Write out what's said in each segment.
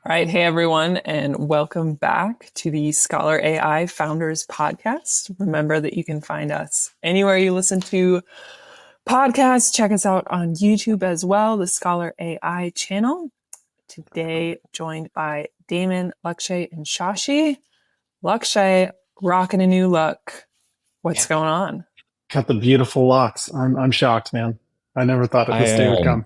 All right. Hey, everyone, and welcome back to the Scholar AI Founders Podcast. Remember that you can find us anywhere you listen to podcasts. Check us out on YouTube as well, the Scholar AI channel. Today, joined by Damon, Lakshay, and Shashi. Lakshay, rocking a new look. What's going on? Got the beautiful locks. I'm shocked, man. I never thought that this day would come.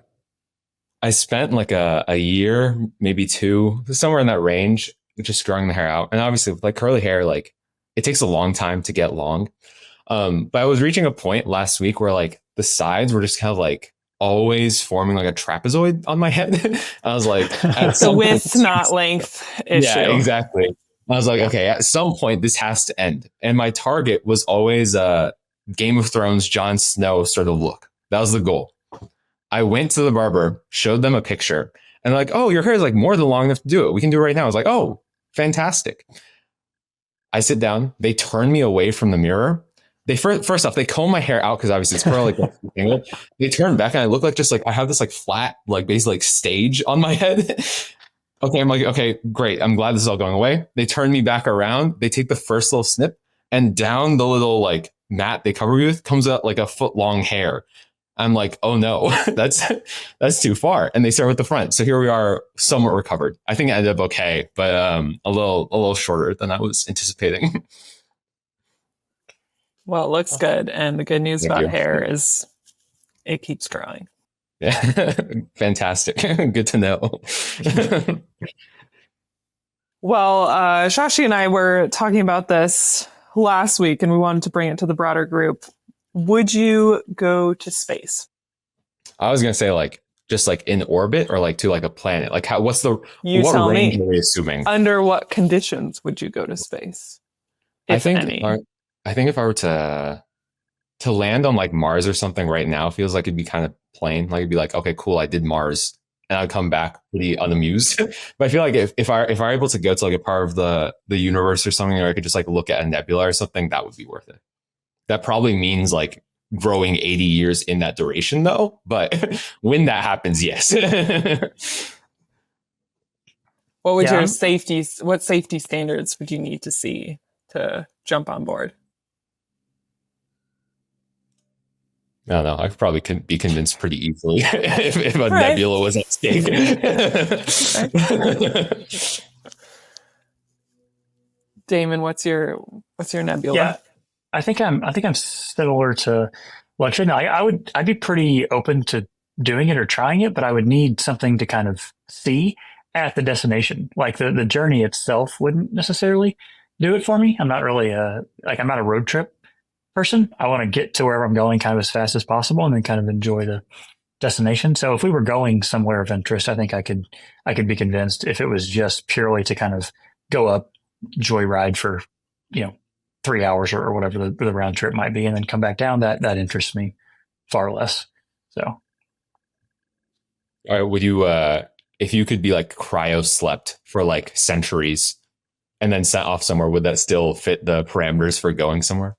I spent like a year, maybe two, somewhere in that range, just growing the hair out. And obviously with like curly hair, like it takes a long time to get long. But I was reaching a point last week where like the sides were just kind of like always forming like a trapezoid on my head. I was like, the width, not length issue. Yeah, exactly. I was like, okay, at some point this has to end. And my target was always Game of Thrones, Jon Snow sort of look. That was the goal. I went to the barber, showed them a picture, and they're like, oh, your hair is like more than long enough to do it. We can do it right now. I was like, oh, fantastic. I sit down. They turn me away from the mirror. They first off, they comb my hair out because obviously it's curly like angle. They turn back and I look like just like I have this like flat, like basically like stage on my head. Okay, I'm like, okay, great. I'm glad this is all going away. They turn me back around. They take the first little snip, and down the little like mat they cover me with comes out like a foot long hair. I'm like, oh no, that's too far. And they start with the front. So here we are, somewhat recovered. I think it ended up okay, but a little shorter than I was anticipating. Well, it looks good. And the good news about hair is it keeps growing. Yeah, fantastic. Good to know. Well, Shashi and I were talking about this last week, and we wanted to bring it to the broader group. Would you go to space? I was going to say like just like in orbit or like to like a planet. Like what's the what range are we assuming? Under what conditions would you go to space? I think if I were to land on like Mars or something right now, feels like it'd be kind of plain. Like it'd be like, okay, cool, I did Mars, and I'd come back pretty unamused. But I feel like if I were able to go to like a part of the universe or something, or I could just like look at a nebula or something, that would be worth it. That probably means like growing 80 years in that duration though. But when that happens, yes. What would your what safety standards would you need to see to jump on board? I don't know. I could probably be convinced pretty easily if a nebula was at stake. Damon, what's your nebula? Yeah. I think I'm similar to Lakshay. No, I'd be pretty open to doing it or trying it, but I would need something to kind of see at the destination. Like the journey itself wouldn't necessarily do it for me. I'm not really I'm not a road trip person. I want to get to wherever I'm going kind of as fast as possible and then kind of enjoy the destination. So if we were going somewhere of interest, I think I could be convinced. If it was just purely to kind of go up, joyride for, 3 hours or whatever the round trip might be, and then come back down, that interests me far less. So, all right, would you if you could be like cryo slept for like centuries and then sent off somewhere, would that still fit the parameters for going somewhere?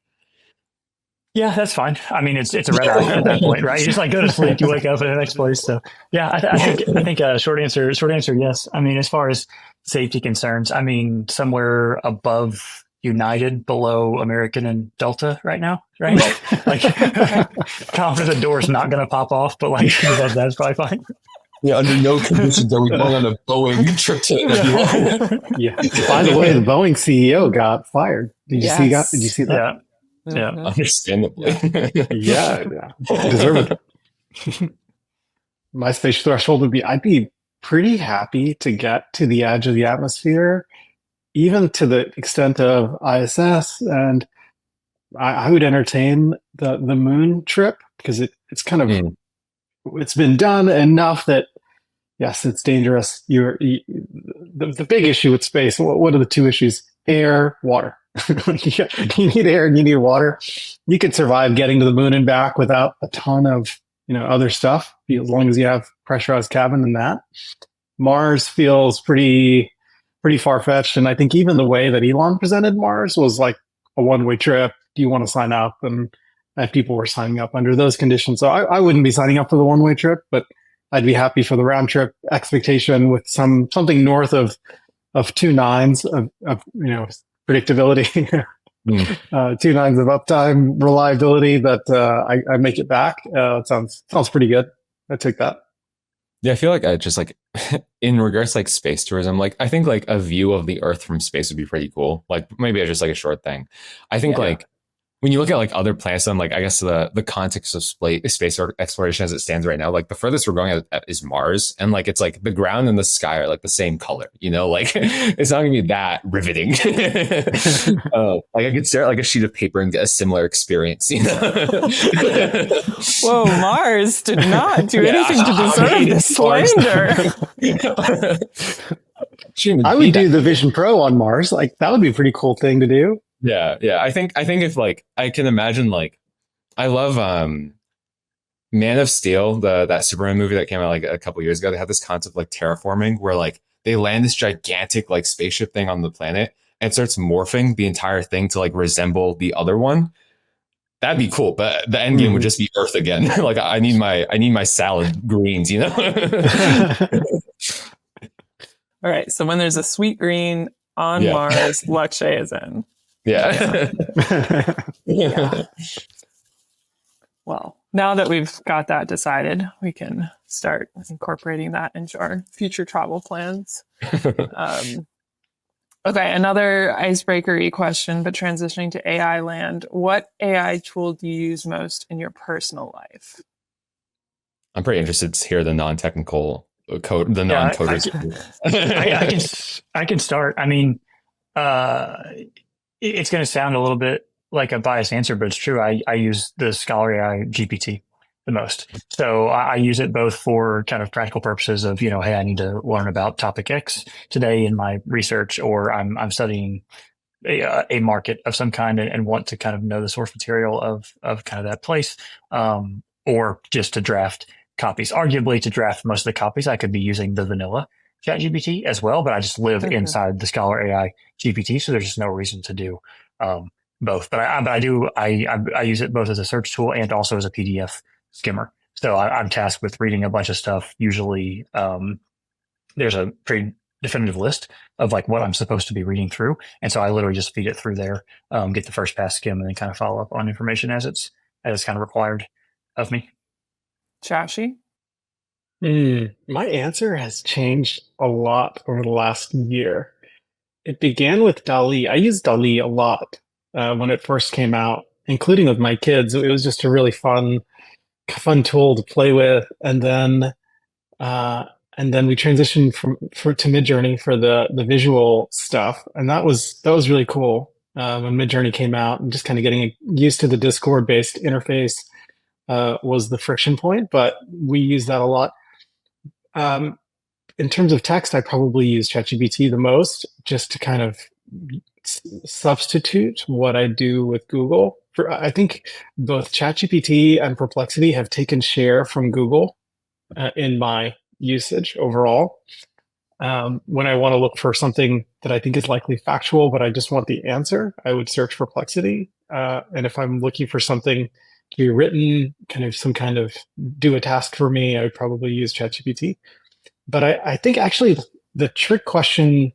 Yeah, that's fine. I mean, it's a red eye at that point, right? You just like go to sleep, you wake up in the next place. So yeah, I think short answer, yes. I mean, as far as safety concerns, I mean, somewhere above United, below American and Delta right now, right? Like, confident the door's not going to pop off, but like that's probably fine. Yeah, under no conditions are we going on a Boeing trip to Yeah. By the way, the Boeing CEO got fired. Did you see that? Yeah. Understandably. Yeah. Deservedly. My space threshold would be, I'd be pretty happy to get to the edge of the atmosphere, even to the extent of ISS, and I would entertain the moon trip because it's kind of it's been done enough that yes, it's dangerous. The big issue with space. What are the two issues? Air, water. You need air and you need water. You could survive getting to the moon and back without a ton of other stuff, as long as you have pressurized cabin and that. Mars feels pretty far-fetched, and I think even the way that Elon presented Mars was like a one-way trip. Do you want to sign up? And people were signing up under those conditions. So I wouldn't be signing up for the one-way trip, but I'd be happy for the round trip expectation with something north of 2 nines of predictability. 2 nines of uptime reliability that I make it back. Sounds pretty good. I take that. Yeah, I feel like I just like in regards to like space tourism, like I think like a view of the Earth from space would be pretty cool. Like maybe it's just like a short thing. I think like when you look at like other planets and like I guess the context of space exploration as it stands right now, like the furthest we're going at is Mars, and like it's like the ground and the sky are like the same color, like it's not gonna be that riveting. Like I could stare at like a sheet of paper and get a similar experience. Whoa, Mars did not do anything to deserve this slander. I would do the Vision Pro on Mars. Like that would be a pretty cool thing to do. Yeah. I think if like I can imagine like I love Man of Steel, that Superman movie that came out like a couple years ago. They had this concept of like terraforming where like they land this gigantic like spaceship thing on the planet and it starts morphing the entire thing to like resemble the other one. That'd be cool, but the end game would just be Earth again. Like I need my salad greens, All right. So when there's a sweet green on Mars, Lakshay is in. Yeah. Yeah. Well, now that we've got that decided, we can start incorporating that into our future travel plans. Okay, another icebreaker-y question, but transitioning to AI land. What AI tool do you use most in your personal life? I'm pretty interested to hear the non-technical code, the non-coders. I can start. I mean, it's going to sound a little bit like a biased answer, but it's true. I use the Scholar AI GPT the most. So I use it both for kind of practical purposes of, hey, I need to learn about topic X today in my research, or I'm studying a market of some kind and want to kind of know the source material of kind of that place, or just to draft copies. Arguably, to draft most of the copies, I could be using the vanilla ChatGPT as well, but I just live inside the Scholar AI GPT, so there's just no reason to do both. But I use it both as a search tool and also as a PDF skimmer. So I'm tasked with reading a bunch of stuff. Usually, there's a pretty definitive list of like what I'm supposed to be reading through, and so I literally just feed it through there, get the first pass skim, and then kind of follow up on information as it's kind of required of me. Chashi? My answer has changed a lot over the last year. It began with DALL-E. I used DALL-E a lot when it first came out, including with my kids. It was just a really fun tool to play with, and then we transitioned to Midjourney for the visual stuff, and that was really cool when Midjourney came out, and just kind of getting used to the Discord based interface was the friction point, but we use that a lot. In terms of text, I probably use ChatGPT the most, just to kind of substitute what I do with Google. I think both ChatGPT and Perplexity have taken share from Google in my usage overall. When I want to look for something that I think is likely factual, but I just want the answer, I would search Perplexity. And if I'm looking for something to be written, some kind of do a task for me, I would probably use ChatGPT. But I think actually the trick question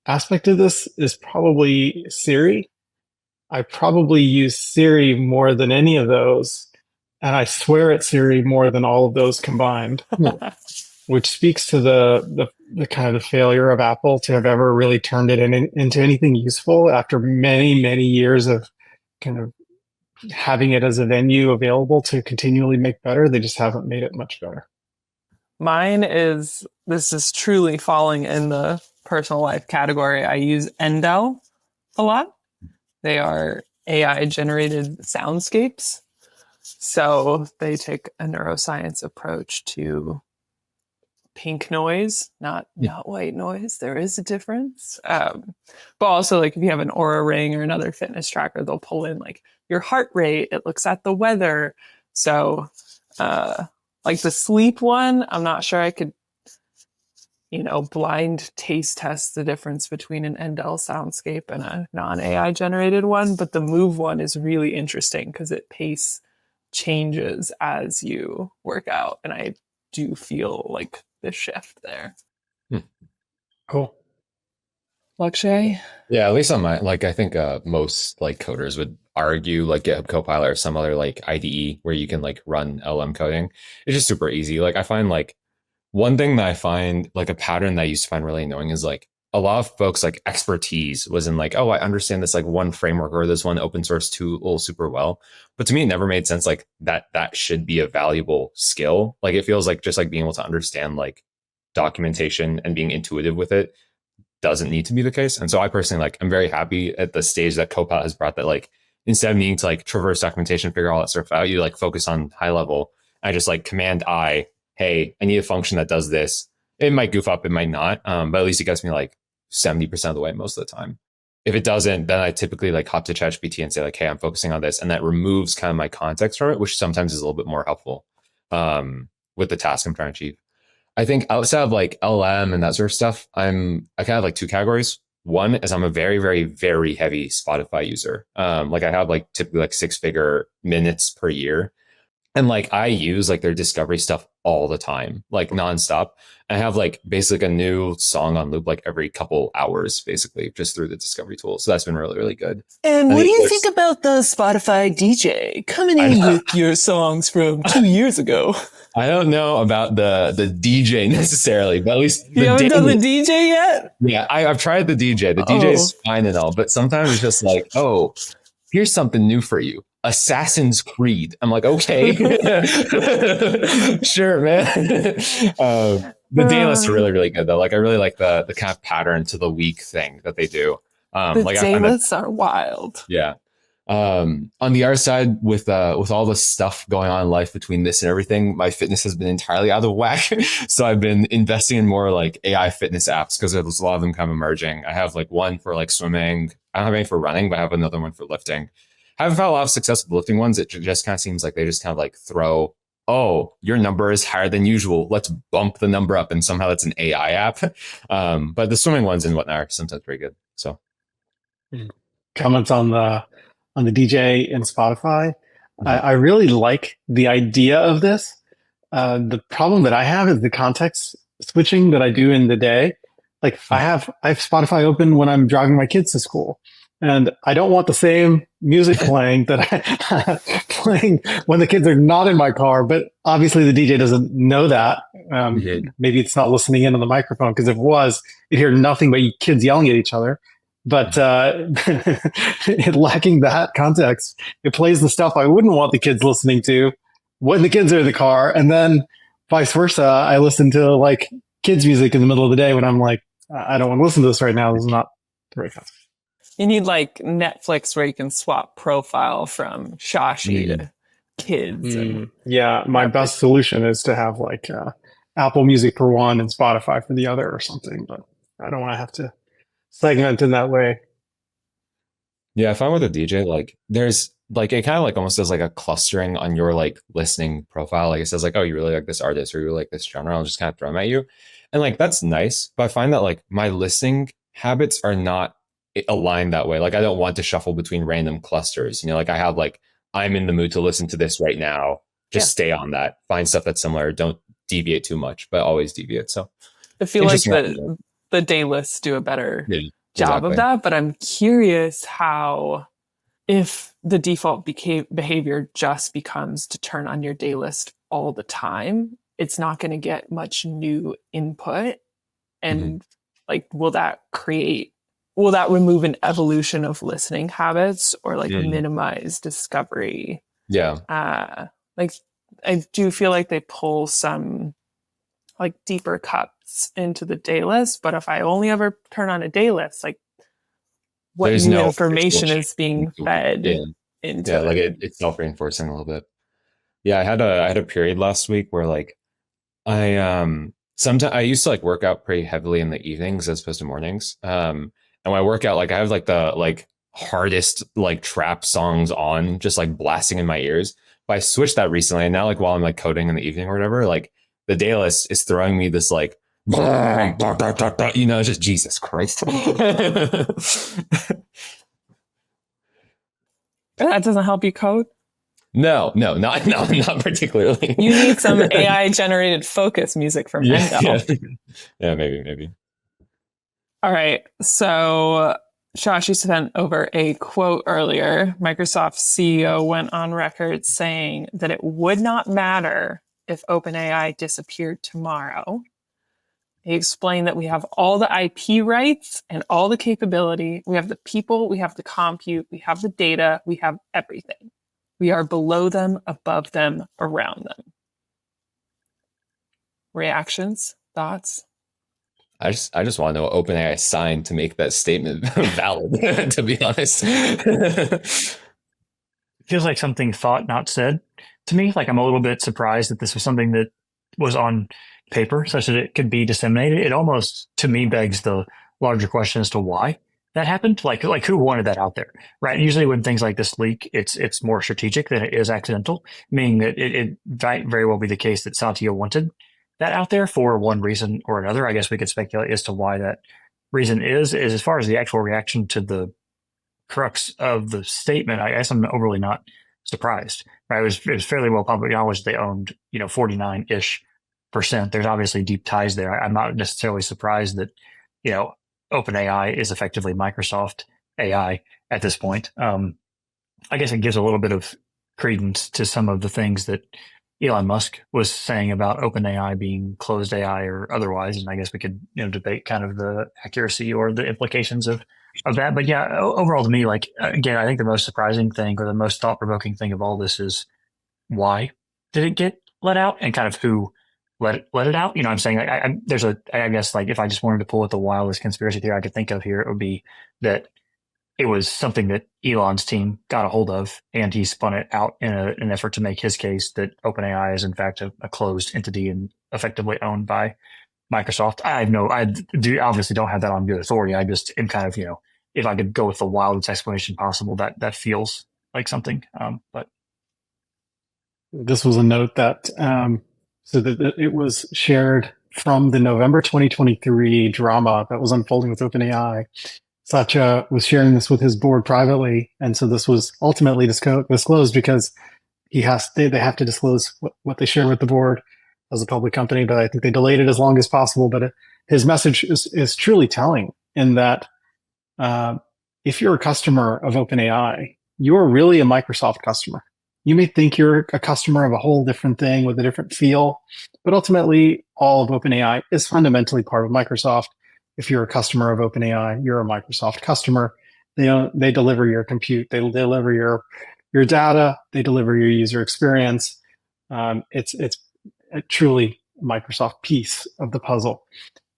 aspect of this is probably Siri. I probably use Siri more than any of those, and I swear at Siri more than all of those combined, which speaks to the kind of the failure of Apple to have ever really turned it into anything useful after many, many years of kind of having it as a venue available to continually make better. They just haven't made it much better. This is truly falling in the personal life category. I use Endel a lot. They are AI generated soundscapes. So they take a neuroscience approach to pink noise, not white noise. There is a difference. But also, like if you have an Aura Ring or another fitness tracker, they'll pull in like your heart rate. It looks at the weather. So like the sleep one, I'm not sure I could, blind taste test the difference between an Endel soundscape and a non-AI generated one. But the Move one is really interesting because it pace changes as you work out. And I do feel like the shift there. Cool. Lakshay? Yeah, at least on my like, I think most like coders would argue like GitHub Copilot or some other like IDE where you can like run LM coding. It's just super easy. Like I find like one thing that I find like a pattern that I used to find really annoying is like a lot of folks like expertise was in like, oh, I understand this like one framework or this one open source tool super well. But to me, it never made sense like that should be a valuable skill. Like it feels like just like being able to understand like documentation and being intuitive with it doesn't need to be the case. And so I personally like, I'm very happy at the stage that Copilot has brought that like, instead of needing to like traverse documentation, figure all that stuff out, you like focus on high level. I just like command I, hey, I need a function that does this. It might goof up, it might not. But at least it gets me like 70% of the way most of the time. If it doesn't, then I typically like hop to ChatGPT and say like, hey, I'm focusing on this. And that removes kind of my context from it, which sometimes is a little bit more helpful with the task I'm trying to achieve. I think outside of like LM and that sort of stuff, I kind of have like two categories. One is I'm a very, very, very heavy Spotify user. Like I have like typically like 6-figure minutes per year. And like I use like their discovery stuff all the time, like nonstop. I have like basically a new song on loop like every couple hours, basically, just through the discovery tool. So that's been really, really good. And what do you think about the Spotify DJ coming in with your songs from 2 years ago? I don't know about the DJ necessarily, but at least you haven't done the DJ yet? Yeah, I've tried the DJ. The DJ is fine and all, but sometimes it's just like, oh, here's something new for you. Assassin's Creed. I'm like, okay, sure, man. The day lists are really, really good though. Like I really like the kind of pattern to the week thing that they do. The like day lists are wild. Yeah. On the other side, with all the stuff going on in life between this and everything, my fitness has been entirely out of whack. So I've been investing in more like AI fitness apps because there's a lot of them kind of emerging. I have like one for like swimming. I don't have any for running, but I have another one for lifting. I haven't had a lot of success with lifting ones. It just kind of seems like they just kind of like throw, oh, your number is higher than usual. Let's bump the number up. And somehow that's an AI app. But the swimming ones and whatnot are sometimes pretty good. So comments on the DJ in Spotify. I really like the idea of this. The problem that I have is the context switching that I do in the day. Like I have Spotify open when I'm driving my kids to school, and I don't want the same music playing that I playing when the kids are not in my car. But obviously the DJ doesn't know that. Maybe it's not listening in on the microphone, because if it was, you'd hear nothing but kids yelling at each other. But lacking that context, it plays the stuff I wouldn't want the kids listening to when the kids are in the car. And then vice versa, I listen to like kids music in the middle of the day when I'm like, I don't want to listen to this right now. This is not the right context. You need like Netflix where you can swap profile from Shashi to kids. Yeah, my best solution is to have like Apple Music for one and Spotify for the other or something. But I don't want to have to segment in that way. Yeah, I find with a DJ, like there's like it kind of like almost does like a clustering on your like listening profile. Like it says like, oh, you really like this artist or you really like this genre. I'll just kind of throw them at you. And like that's nice. But I find that like my listening habits are not aligned that way. Like I don't want to shuffle between random clusters. You know, like I have like, I'm in the mood to listen to this right now. Just stay on that. Find stuff that's similar. Don't deviate too much, but always deviate. So I feel like the day lists do a better job of that, but I'm curious how, if the default behavior just becomes to turn on your day list all the time, it's not going to get much new input. And like, will that remove an evolution of listening habits or like minimize discovery? Yeah. Like I do feel like they pull some like deeper cuts into the day list, but if I only ever turn on a day list, like what new information is being fed into like it's self-reinforcing a little bit. Yeah, I had a period last week where like sometimes I used to like work out pretty heavily in the evenings as opposed to mornings. And when I work out, like I have like the like hardest like trap songs on, just like blasting in my ears. But I switched that recently, and now like while I'm like coding in the evening or whatever, like the day list is throwing me this like, you know, it's just Jesus Christ. That doesn't help you code? not particularly. You need some AI generated focus music from Endo. Yeah, maybe. All right. So, Josh, you sent over a quote earlier. Microsoft's CEO went on record saying that it would not matter if OpenAI disappeared tomorrow. He explained that we have all the IP rights and all the capability. We have the people, we have the compute, we have the data, we have everything. We are below them, above them, around them. Reactions? Thoughts? I just want to know what OpenAI signed to make that statement valid, to be honest. Feels like something thought, not said to me. Like I'm a little bit surprised that this was something that was on paper such that it could be disseminated. It almost, to me, begs the larger question as to why that happened. Like who wanted that out there, right? And usually when things like this leak, it's more strategic than it is accidental, meaning that it might very well be the case that Satya wanted that out there for one reason or another. I guess we could speculate as to why that reason is as far as the actual reaction to the crux of the statement. I guess I'm overly not surprised. Right? It was fairly well public knowledge they owned, 49-ish%. There's obviously deep ties there. I'm not necessarily surprised that, OpenAI is effectively Microsoft AI at this point. I guess it gives a little bit of credence to some of the things that Elon Musk was saying about OpenAI being closed AI or otherwise. And I guess we could, debate kind of the accuracy or the implications of that. But yeah, overall to me, like, again, I think the most surprising thing or the most thought provoking thing of all this is why did it get let out and kind of who let it out? I'm saying I guess like if I just wanted to pull at the wildest conspiracy theory I could think of here, it would be that it was something that Elon's team got a hold of and he spun it out in an effort to make his case that OpenAI is in fact a closed entity and effectively owned by Microsoft. I obviously don't have that on good authority. I just am kind of, if I could go with the wildest explanation possible, that feels like something. But this was a note that so that it was shared from the November 2023 drama that was unfolding with OpenAI. Satya was sharing this with his board privately, and so this was ultimately disclosed because they have to disclose what they share with the board as a public company. But I think they delayed it as long as possible. But his message is truly telling in that if you're a customer of OpenAI, you're really a Microsoft customer. You may think you're a customer of a whole different thing with a different feel, but ultimately all of OpenAI is fundamentally part of Microsoft. If you're a customer of OpenAI, you're a Microsoft customer. They deliver your compute, they deliver your data, they deliver your user experience. It's a truly Microsoft piece of the puzzle.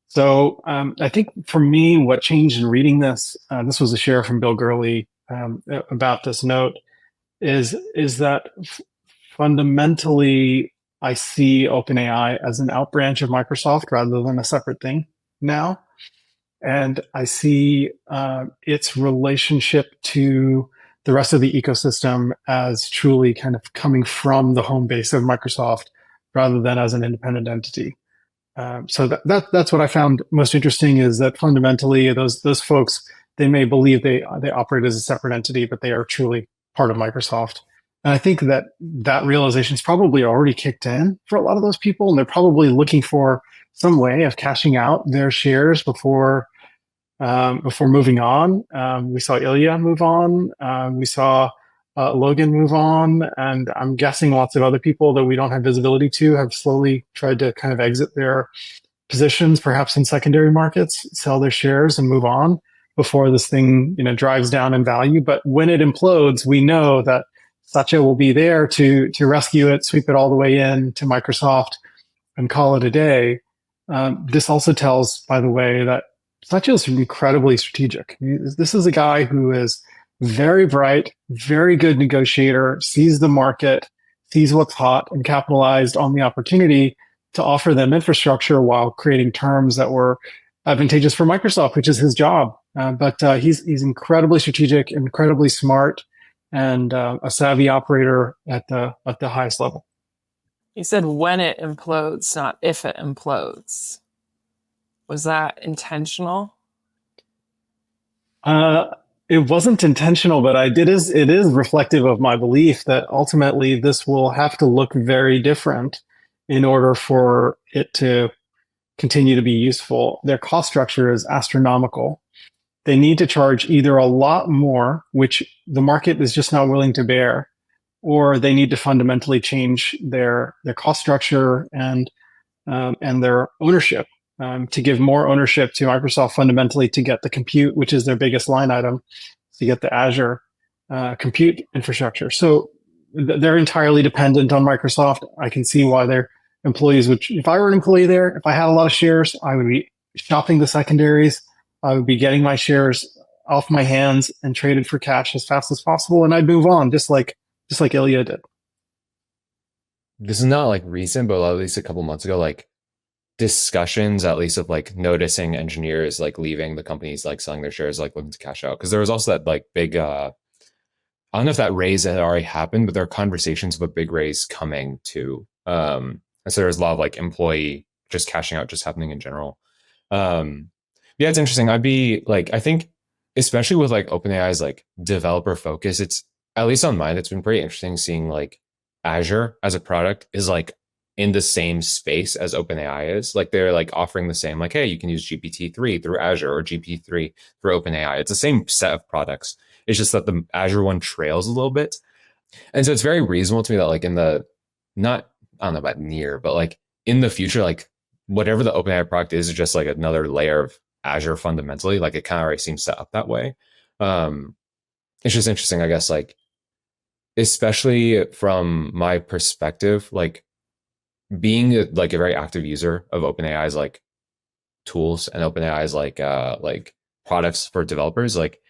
So I think for me, what changed in reading this, this was a share from Bill Gurley about this note, is that fundamentally I see OpenAI as an outbranch of Microsoft rather than a separate thing now. And I see its relationship to the rest of the ecosystem as truly kind of coming from the home base of Microsoft rather than as an independent entity. So that's what I found most interesting, is that fundamentally those folks, they may believe they operate as a separate entity, but they are truly part of Microsoft. And I think that realization is probably already kicked in for a lot of those people, and they're probably looking for some way of cashing out their shares before moving on. We saw Ilya move on. We saw Logan move on. And I'm guessing lots of other people that we don't have visibility to have slowly tried to kind of exit their positions, perhaps in secondary markets, sell their shares and move on before this thing, drives down in value. But when it implodes, we know that Satya will be there to rescue it, sweep it all the way in to Microsoft and call it a day. This also tells, by the way, that Satya is incredibly strategic. This is a guy who is very bright, very good negotiator, sees the market, sees what's hot, and capitalized on the opportunity to offer them infrastructure while creating terms that were advantageous for Microsoft, which is his job. But he's incredibly strategic, incredibly smart, and a savvy operator at the highest level. You said when it implodes, not if it implodes. Was that intentional? It wasn't intentional, but it is reflective of my belief that ultimately this will have to look very different in order for it to continue to be useful. Their cost structure is astronomical. They need to charge either a lot more, which the market is just not willing to bear, or they need to fundamentally change their cost structure and their ownership, to give more ownership to Microsoft fundamentally to get the compute, which is their biggest line item, to get the Azure compute infrastructure. So they're entirely dependent on Microsoft. I can see why their employees would, if I were an employee there, if I had a lot of shares, I would be shopping the secondaries. I would be getting my shares off my hands and traded for cash as fast as possible, and I'd move on, just like Ilya did. This is not like recent, but at least a couple months ago, like discussions, at least of like noticing engineers like leaving the companies, like selling their shares, like looking to cash out. Because there was also that like big, I don't know if that raise had already happened, but there are conversations of a big raise coming too. And so there's a lot of like employee just cashing out just happening in general. Yeah, it's interesting. I'd be like, I think, especially with like OpenAI's like developer focus, it's at least on mine, it's been pretty interesting seeing like Azure as a product is like in the same space as OpenAI is. Like they're like offering the same, like, hey, you can use GPT-3 through Azure or GPT-3 through OpenAI. It's the same set of products. It's just that the Azure one trails a little bit. And so it's very reasonable to me that like in the, not, I don't know about near, but like in the future, like whatever the OpenAI product is just like another layer of Azure fundamentally. Like it kind of already seems set up that way. It's just interesting, I guess, like, especially from my perspective, like being like a very active user of OpenAI's like tools and OpenAI's like products for developers, like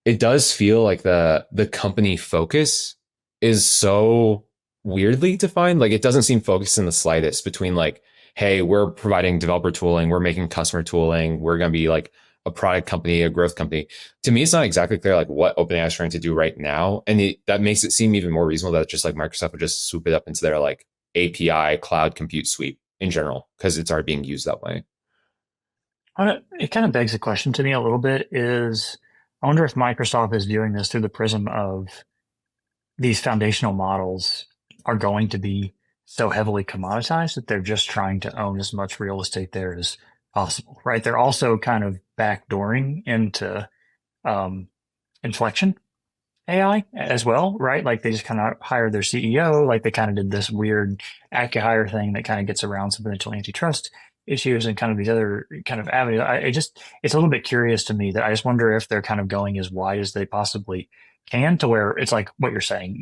it does feel like the company focus is so weirdly defined. Like it doesn't seem focused in the slightest between like, hey, we're providing developer tooling, we're making customer tooling, we're going to be like a product company, a growth company. To me, it's not exactly clear like what OpenAI is trying to do right now. And that makes it seem even more reasonable that just like Microsoft would just swoop it up into their like API cloud compute suite in general, because it's already being used that way. It kind of begs the question to me a little bit is, I wonder if Microsoft is viewing this through the prism of these foundational models are going to be so heavily commoditized that they're just trying to own as much real estate there as possible, right? They're also kind of backdooring into inflection AI as well, right? Like they just kind of hired their CEO, like they kind of did this weird acqui-hire thing that kind of gets around some potential antitrust issues and kind of these other kind of avenues. It's a little bit curious to me that I just wonder if they're kind of going as wide as they possibly can, to where it's like what you're saying.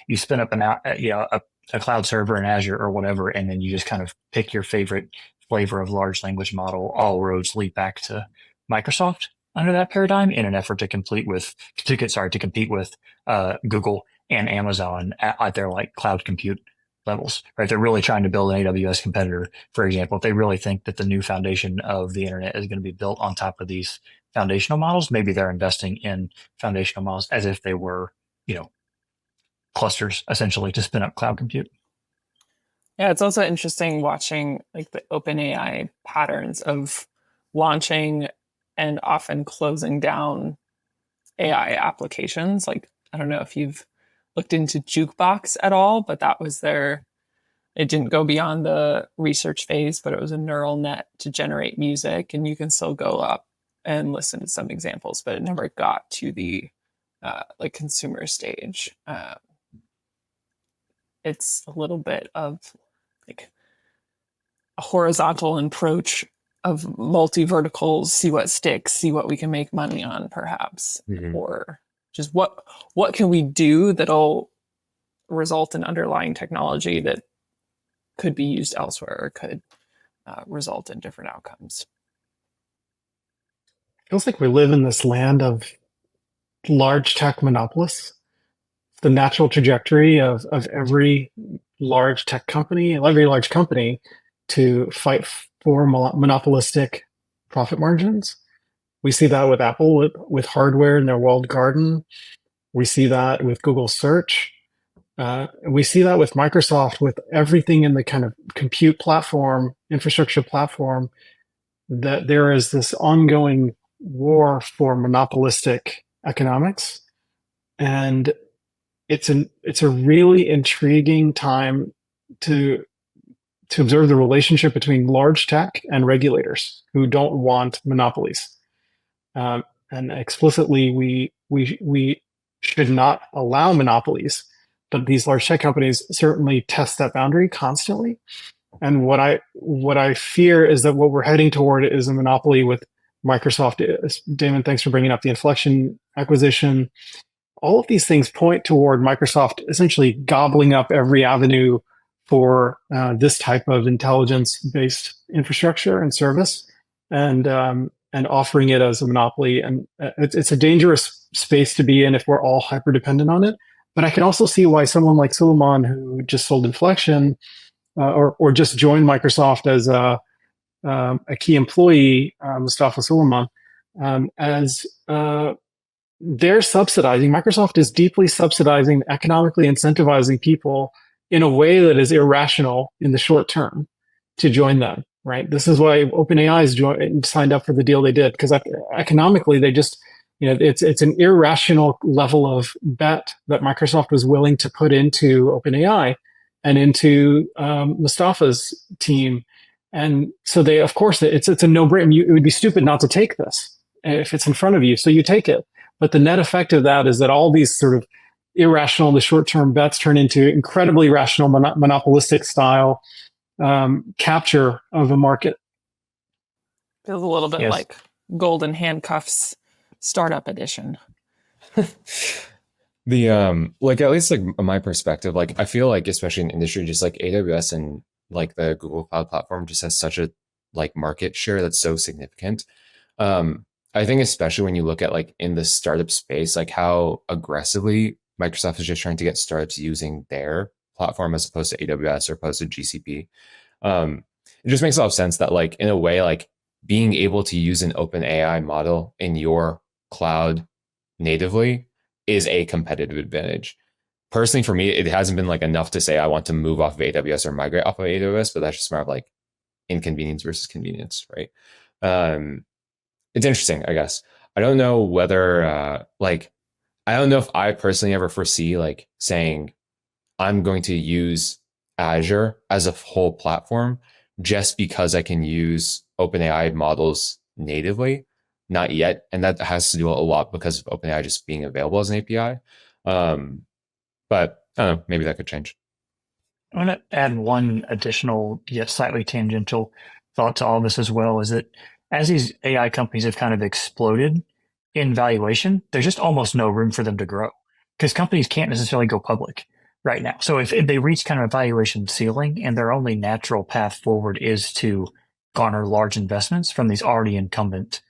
You spin up a cloud server in Azure or whatever, and then you just kind of pick your favorite flavor of large language model. All roads lead back to Microsoft under that paradigm in an effort to compete with Google and Amazon at their like cloud compute levels, right? They're really trying to build an AWS competitor, for example. If they really think that the new foundation of the internet is going to be built on top of these foundational models, maybe they're investing in foundational models as if they were, clusters essentially to spin up cloud compute. Yeah, it's also interesting watching like the OpenAI patterns of launching and often closing down AI applications. Like, I don't know if you've looked into Jukebox at all, but that was it didn't go beyond the research phase, but it was a neural net to generate music. And you can still go up and listen to some examples, but it never got to the like consumer stage. It's a little bit of like a horizontal approach of multi-verticals, see what sticks, see what we can make money on, perhaps. Mm-hmm. Or just what can we do that'll result in underlying technology that could be used elsewhere or could result in different outcomes. Feels like we live in this land of large tech monopolists. The natural trajectory of every large tech company, every large company, to fight for monopolistic profit margins. We see that with Apple with hardware in their walled garden. We see that with Google search. We see that with Microsoft, with everything in the kind of compute platform, infrastructure platform, that there is this ongoing war for monopolistic economics, and it's a really intriguing time to observe the relationship between large tech and regulators who don't want monopolies. And explicitly, we should not allow monopolies, but these large tech companies certainly test that boundary constantly. And what I fear is that what we're heading toward is a monopoly with Microsoft. Damon, thanks for bringing up the Inflection acquisition. All of these things point toward Microsoft essentially gobbling up every avenue for this type of intelligence-based infrastructure and service, and offering it as a monopoly. And it's a dangerous space to be in if we're all hyper dependent on it. But I can also see why someone like Suleiman, who just sold Inflection, or just joined Microsoft as a key employee, Mustafa Suleiman, as they're subsidizing. Microsoft is deeply subsidizing, economically incentivizing people in a way that is irrational in the short term to join them. Right. This is why OpenAI signed up for the deal they did, because economically they just, it's an irrational level of bet that Microsoft was willing to put into OpenAI and into Mustafa's team. And so they, of course, it's a no-brainer. It would be stupid not to take this if it's in front of you. So you take it. But the net effect of that is that all these sort of irrational, the short-term bets turn into incredibly rational, monopolistic style capture of a market. Feels a little bit like Golden Handcuffs Startup Edition. The like, at least like my perspective, like I feel like especially in industry, just like AWS and like the Google Cloud Platform just has such a like market share that's so significant. I think especially when you look at like in the startup space, like how aggressively Microsoft is just trying to get startups using their platform as opposed to AWS or opposed to GCP. It just makes a lot of sense that like in a way, like being able to use an OpenAI model in your cloud natively is a competitive advantage. Personally, for me, it hasn't been like enough to say I want to move off of AWS or migrate off of AWS, but that's just more of like inconvenience versus convenience, right? It's interesting, I guess. I don't know whether like I don't know if I personally ever foresee like saying I'm going to use Azure as a whole platform just because I can use OpenAI models natively. Not yet. And that has to do a lot because of OpenAI just being available as an API. But I don't know, maybe that could change. I want to add one additional, yet slightly tangential thought to all this as well, is that as these AI companies have kind of exploded in valuation, there's just almost no room for them to grow because companies can't necessarily go public right now. So if they reach kind of a valuation ceiling and their only natural path forward is to garner large investments from these already incumbent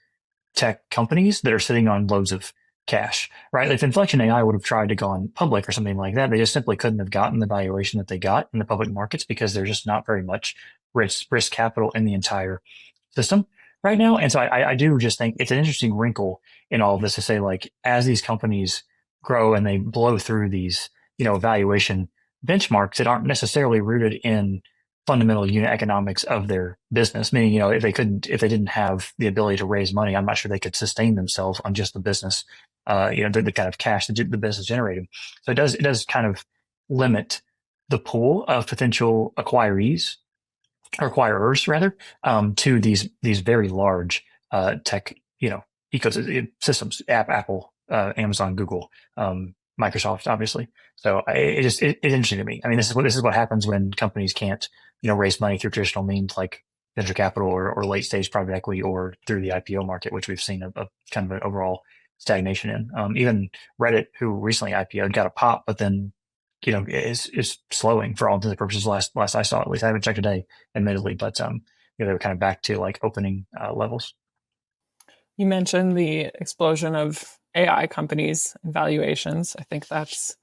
tech companies that are sitting on loads of cash, right? If Inflection AI would have tried to go on public or something like that, they just simply couldn't have gotten the valuation that they got in the public markets because there's just not very much risk capital in the entire system right now. And so I do just think it's an interesting wrinkle in all of this to say, like, as these companies grow and they blow through these, valuation benchmarks that aren't necessarily rooted in fundamental unit economics of their business, meaning, if they didn't have the ability to raise money, I'm not sure they could sustain themselves on just the business, the kind of cash that the business generated. So it does kind of limit the pool of potential acquirees or acquirers rather, to these very large tech, ecosystems, Apple, Amazon, Google, Microsoft, obviously. So it's interesting to me. I mean, this is what happens when companies can't, raise money through traditional means like venture capital or late stage private equity or through the IPO market, which we've seen a kind of an overall stagnation in. Even Reddit, who recently IPO'd, got a pop, but then is slowing for all intents and purposes. Last I saw, at least I haven't checked today, admittedly, but they were kind of back to like opening levels. You mentioned the explosion of AI companies and valuations. I think that's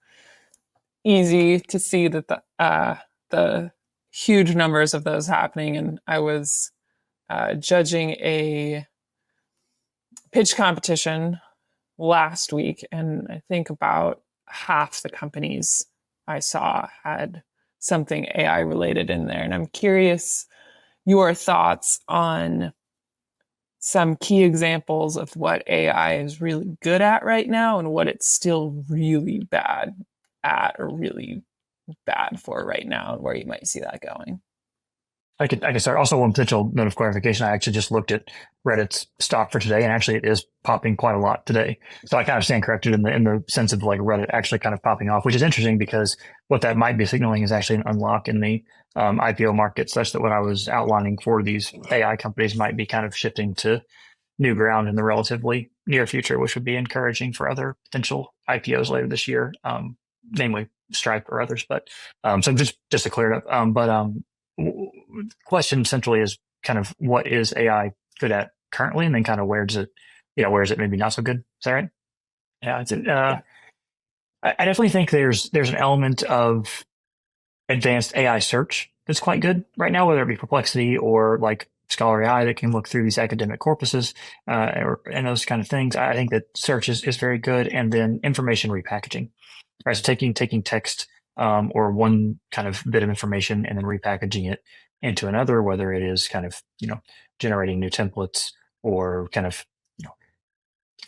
easy to see that the huge numbers of those happening. And I was judging a pitch competition last week, and I think about half the companies I saw had something AI related in there. And I'm curious your thoughts on some key examples of what AI is really good at right now and what it's still really bad at or really bad for right now, and where you might see that going. I could start. Also, one potential note of clarification. I actually just looked at Reddit's stock for today, and actually it is popping quite a lot today. So I kind of stand corrected in the sense of like Reddit actually kind of popping off, which is interesting because what that might be signaling is actually an unlock in the IPO market, such that what I was outlining for these AI companies might be kind of shifting to new ground in the relatively near future, which would be encouraging for other potential IPOs later this year, namely Stripe or others. But so just to clear it up. Question essentially is kind of what is AI good at currently, and then kind of where is it maybe not so good? Is that right? Yeah, Yeah. I definitely think there's an element of advanced AI search that's quite good right now, whether it be Perplexity or like Scholar AI that can look through these academic corpuses and those kind of things. I think that search is very good, and then information repackaging. Right, so taking text or one kind of bit of information and then repackaging it into another, whether it is kind of generating new templates or kind of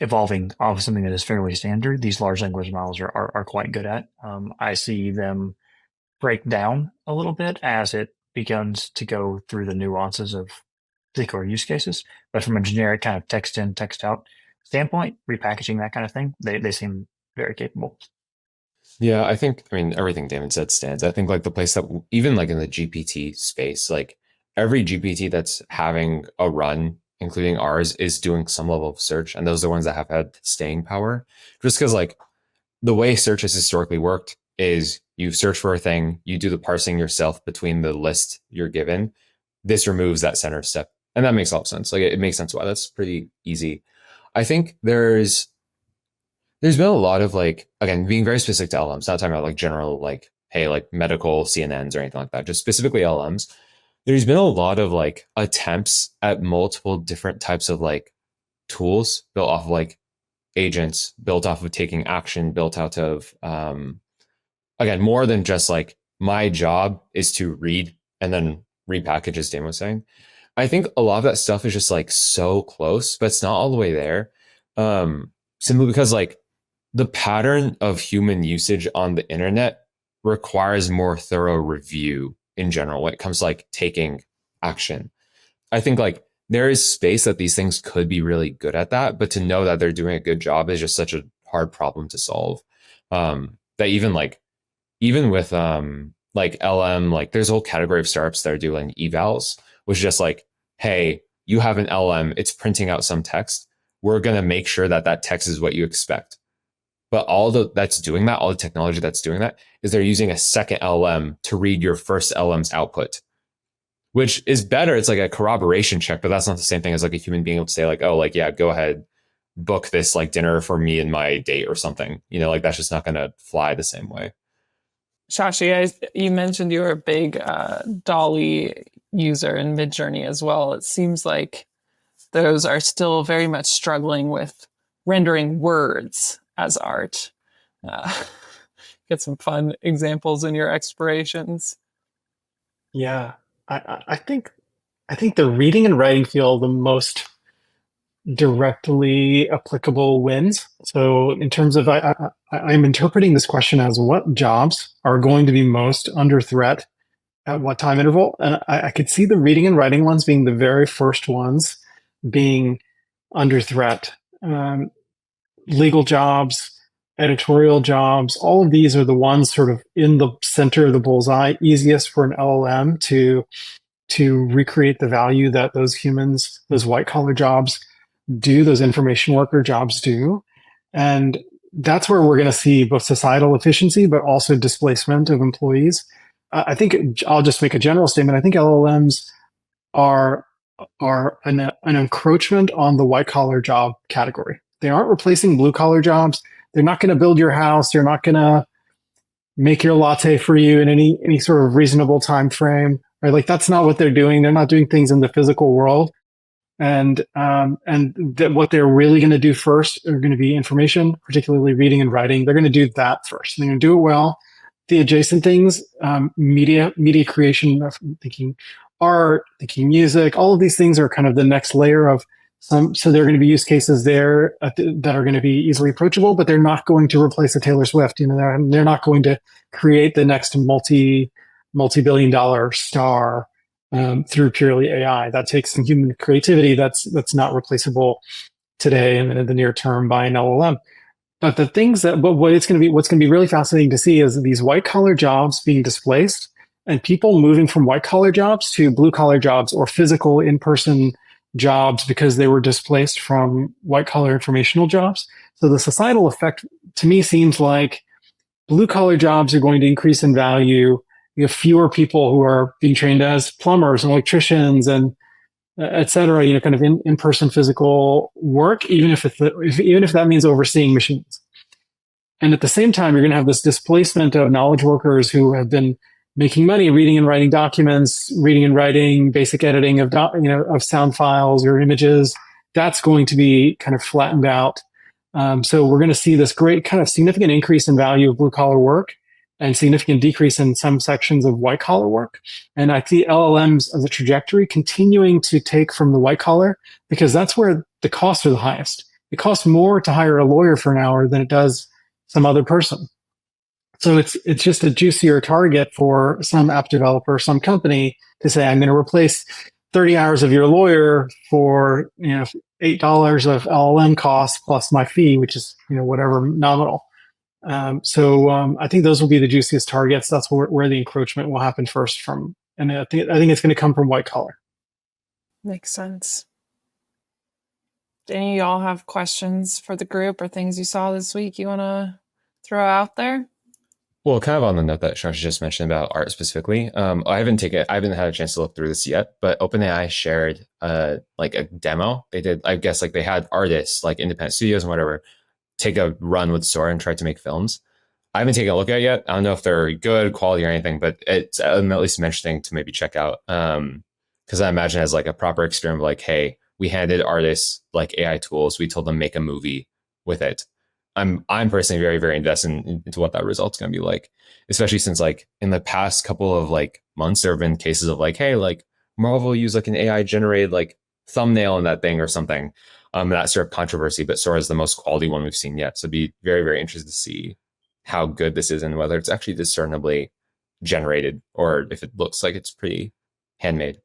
evolving off of something that is fairly standard. These large language models are quite good at. I see them break down a little bit as it begins to go through the nuances of particular use cases, but from a generic kind of text in, text out standpoint, repackaging that kind of thing, they seem very capable. Yeah, I mean, everything David said stands. I think like the place that even like in the GPT space, like every GPT that's having a run, including ours, is doing some level of search. And those are the ones that have had staying power. Just because like the way search has historically worked is you search for a thing, you do the parsing yourself between the list you're given. This removes that center step. And that makes a lot of sense. Like it makes sense why that's pretty easy. I think there's been a lot of like, again, being very specific to LMs, not talking about like general, like, hey, like medical CNNs or anything like that, just specifically LMs. There's been a lot of like attempts at multiple different types of like tools built off of like agents, built off of taking action, built out of, again, more than just like my job is to read and then repackage, as Dan was saying. I think a lot of that stuff is just like so close, but it's not all the way there. Simply because like the pattern of human usage on the internet requires more thorough review in general when it comes to like taking action. I think like there is space that these things could be really good at that, but to know that they're doing a good job is just such a hard problem to solve. That even with like LM, like there's a whole category of startups that are doing evals, which is just like, hey, you have an LM, it's printing out some text. We're going to make sure that that text is what you expect. But all the technology that's doing that is they're using a second LM to read your first LM's output, which is better. It's like a corroboration check, but that's not the same thing as like a human being able to say like, oh, like, yeah, go ahead, book this like dinner for me and my date or something. Like that's just not going to fly the same way. Shashi, you mentioned you were a big Dolly user in Midjourney as well. It seems like those are still very much struggling with rendering words as art. Get some fun examples in your explorations. Yeah, I think the reading and writing field the most directly applicable wins. So in terms of, I'm interpreting this question as what jobs are going to be most under threat at what time interval, and I could see the reading and writing ones being the very first ones being under threat. Legal jobs, editorial jobs, all of these are the ones sort of in the center of the bullseye, easiest for an LLM to recreate the value that those humans, those white collar jobs do, those information worker jobs do. And that's where we're going to see both societal efficiency, but also displacement of employees. I think I'll just make a general statement. I think LLMs are an encroachment on the white collar job category. They aren't replacing blue collar jobs. They're not going to build your house. They're not going to make your latte for you in any sort of reasonable time frame. Right? Like that's not what they're doing. They're not doing things in the physical world. And what they're really going to do first are going to be information, particularly reading and writing. They're going to do that first. They're going to do it well. The adjacent things, media creation, thinking art, thinking music, all of these things are kind of the next layer of So there are going to be use cases there that are going to be easily approachable, but they're not going to replace a Taylor Swift. They're not going to create the next multi-billion-dollar star through purely AI. That takes some human creativity. That's not replaceable today and in the near term by an LLM. But the things that what's going to be really fascinating to see is these white collar jobs being displaced and people moving from white collar jobs to blue collar jobs or physical in person jobs because they were displaced from white collar informational jobs. So the societal effect to me seems like blue collar jobs are going to increase in value. You have fewer people who are being trained as plumbers and electricians and et cetera, kind of in-person physical work, even if that means overseeing machines. And at the same time, you're going to have this displacement of knowledge workers who have been making money reading and writing documents, reading and writing basic editing of sound files or images. That's going to be kind of flattened out. So we're going to see this great kind of significant increase in value of blue collar work and significant decrease in some sections of white collar work. And I see LLMs as a trajectory continuing to take from the white collar because that's where the costs are the highest. It costs more to hire a lawyer for an hour than it does some other person. So it's just a juicier target for some app developer, some company to say, I'm going to replace 30 hours of your lawyer for $8 of LLM costs plus my fee, which is whatever nominal. So I think those will be the juiciest targets. That's where the encroachment will happen first from, and I think it's going to come from white collar. Makes sense. Do any of y'all have questions for the group or things you saw this week you want to throw out there? Well, kind of on the note that Sharsha just mentioned about art specifically, I haven't had a chance to look through this yet, but OpenAI shared a demo. They did, I guess, they had artists, independent studios and whatever, take a run with Sora and try to make films. I haven't taken a look at it yet. I don't know if they're good quality or anything, but it's at least interesting to maybe check out. Because I imagine as a proper experiment, hey, we handed artists AI tools, we told them make a movie with it. I'm personally very, very invested into what that result's going to be like, especially since in the past couple of months, there have been cases of hey, Marvel used an AI generated thumbnail in that thing or something. That sort of controversy, but Sora is the most quality one we've seen yet. So it'd be very, very interested to see how good this is and whether it's actually discernibly generated or if it looks like it's pretty handmade.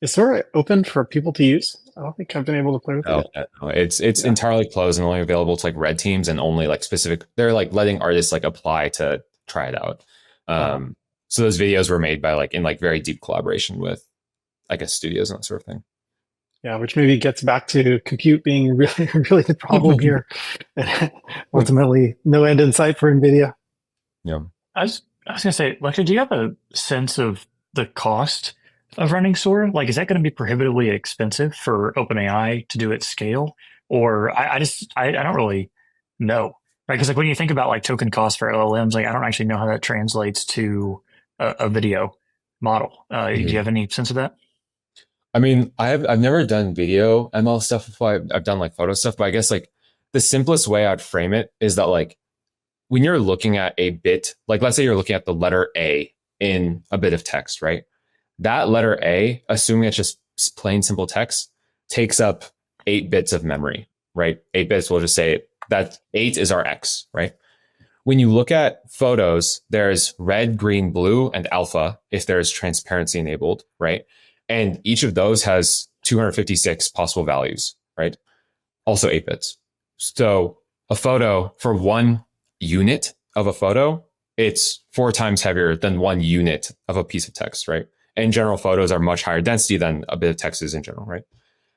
Is Sora open for people to use? I don't think I've been able to play with it. No, it's entirely closed and only available to red teams and only specific. They're letting artists apply to try it out. So those videos were made by in very deep collaboration with studios and that sort of thing. Yeah, which maybe gets back to compute being really, really the problem here. Ultimately, no end in sight for NVIDIA. Yeah. I was going to say, Lecter, do you have a sense of the cost of running Sora? Is that going to be prohibitively expensive for OpenAI to do at scale? Or I don't really know, right? Because when you think about token costs for LLMs, I don't actually know how that translates to a video model. Do you have any sense of that? I mean, I've never done video ML stuff before. I've done photo stuff, but I guess the simplest way I'd frame it is that when you're looking at a bit, let's say you're looking at the letter A in a bit of text, right? That letter A, assuming it's just plain simple text, takes up 8 bits of memory, right? 8 bits, we'll just say that 8 is our X, right? When you look at photos, there's red, green, blue, and alpha if there's transparency enabled, right? And each of those has 256 possible values, right? Also 8 bits. So a photo for 1 unit of a photo, it's 4 times heavier than 1 unit of a piece of text, right? In general, photos are much higher density than a bit of text is in general, right?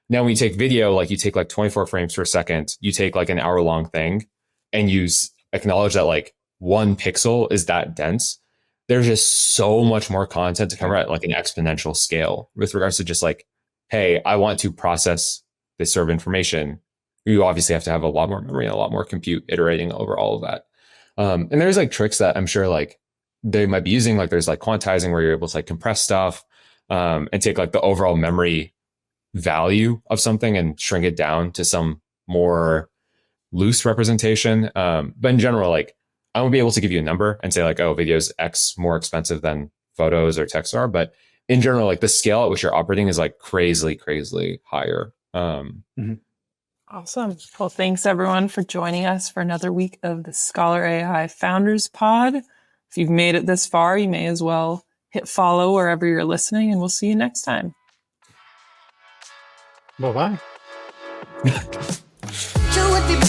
Now, when you take video, you take 24 frames per second, you take an hour-long thing, and you acknowledge that 1 pixel is that dense. There's just so much more content to cover at an exponential scale with regards to just hey, I want to process this sort of information. You obviously have to have a lot more memory and a lot more compute iterating over all of that. And there's tricks that I'm sure they might be using. There's quantizing where you're able to compress stuff and take the overall memory value of something and shrink it down to some more loose representation. But in general, I won't be able to give you a number and say oh, video's X more expensive than photos or text are. But in general, the scale at which you're operating is crazily higher Awesome. Well, thanks everyone for joining us for another week of the Scholar AI Founders Pod. If you've made it this far, you may as well hit follow wherever you're listening, and we'll see you next time. Bye-bye. You would be